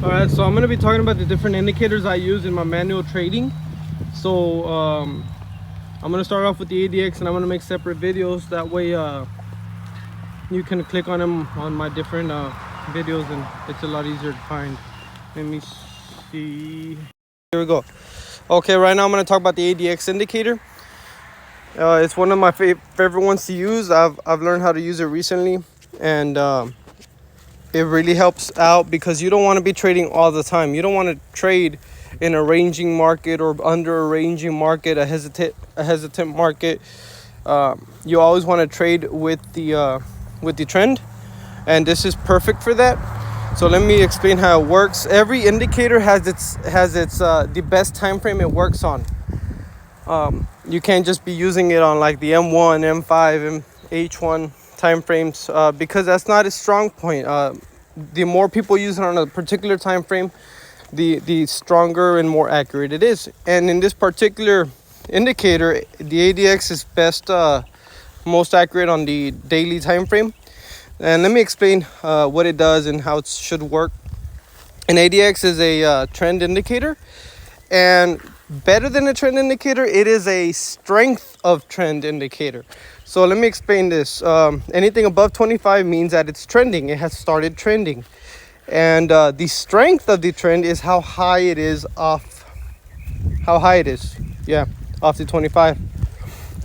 All right, so I'm going to be talking about the different indicators I use in my manual trading. So I'm going to start off with the ADX, and I'm going to make separate videos. That way you can click on them on my different videos, and it's a lot easier to find. Let me see. Here we go. Okay, right now I'm going to talk about the ADX indicator. It's one of my favorite ones to use. I've learned how to use it recently, and it really helps out because you don't want to be trading all the time. You don't want to trade in a ranging market or under a ranging market, a hesitant market. You always want to trade with the trend, and this is perfect for that. So let me explain how it works. Every indicator has its the best time frame it works on. You can't just be using it on like the M1, M5, and H1 time frames because that's not a strong point. The more people use it on a particular time frame, the stronger and more accurate it is. And in this particular indicator, the ADX is most accurate on the daily time frame. And let me explain what it does and how it should work. An ADX is a trend indicator, and better than a trend indicator, it is a strength of trend indicator. So let me explain this. Anything above 25 means that it's trending. It has started trending. And the strength of the trend is how high it is off. Off the 25.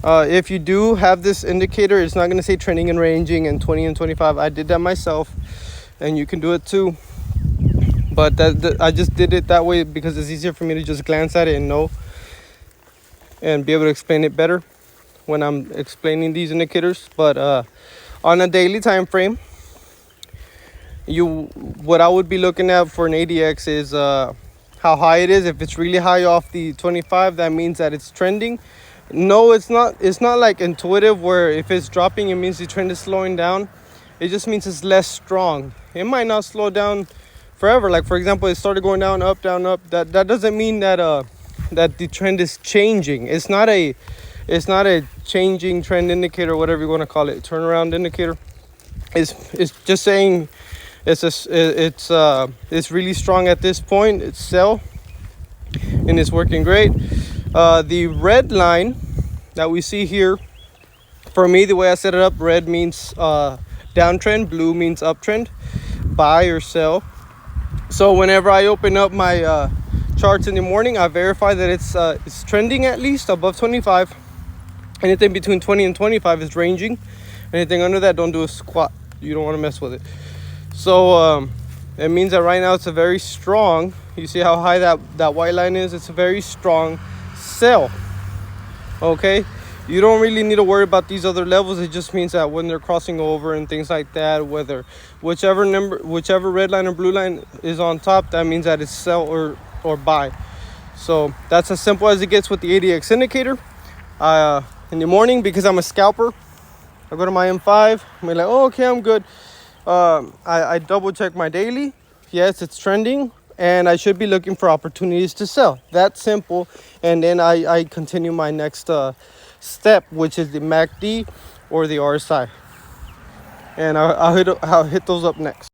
If you do have this indicator, it's not going to say trending and ranging and 20 and 25. I did that myself, and you can do it too. But I just did it that way because it's easier for me to just glance at it and know and be able to explain it better when I'm explaining these indicators. But on a daily time frame, what I would be looking at for an ADX is how high it is. If it's really high off the 25, that means that it's trending. No, it's not like intuitive where if it's dropping, it means the trend is slowing down. It just means it's less strong. It might not slow down forever. Like for example, it started going down, up, down, up. That doesn't mean that that the trend is changing. It's not a changing trend indicator, whatever you want to call it, turnaround indicator. It's just saying it's really strong at this point. It's sell, and it's working great. The red line that we see here, for me, the way I set it up, red means downtrend, blue means uptrend, buy or sell. So whenever I open up my charts in the morning, I verify that it's trending at least above 25. Anything between 20 and 25 is ranging. Anything under that, don't do a squat. You don't want to mess with it. So it means that right now it's a very strong, you see how high that white line is? It's a very strong sell. Okay, you don't really need to worry about these other levels. It just means that when they're crossing over and things like that, whichever red line or blue line is on top, that means that it's sell or buy. So that's as simple as it gets with the ADX indicator. In the morning, because I'm a scalper, I go to my M5. I'm like, oh, okay, I'm good. I double check my daily. Yes, it's trending, and I should be looking for opportunities to sell. That's simple. And then I continue my next step, which is the MACD or the RSI, and I'll hit those up next.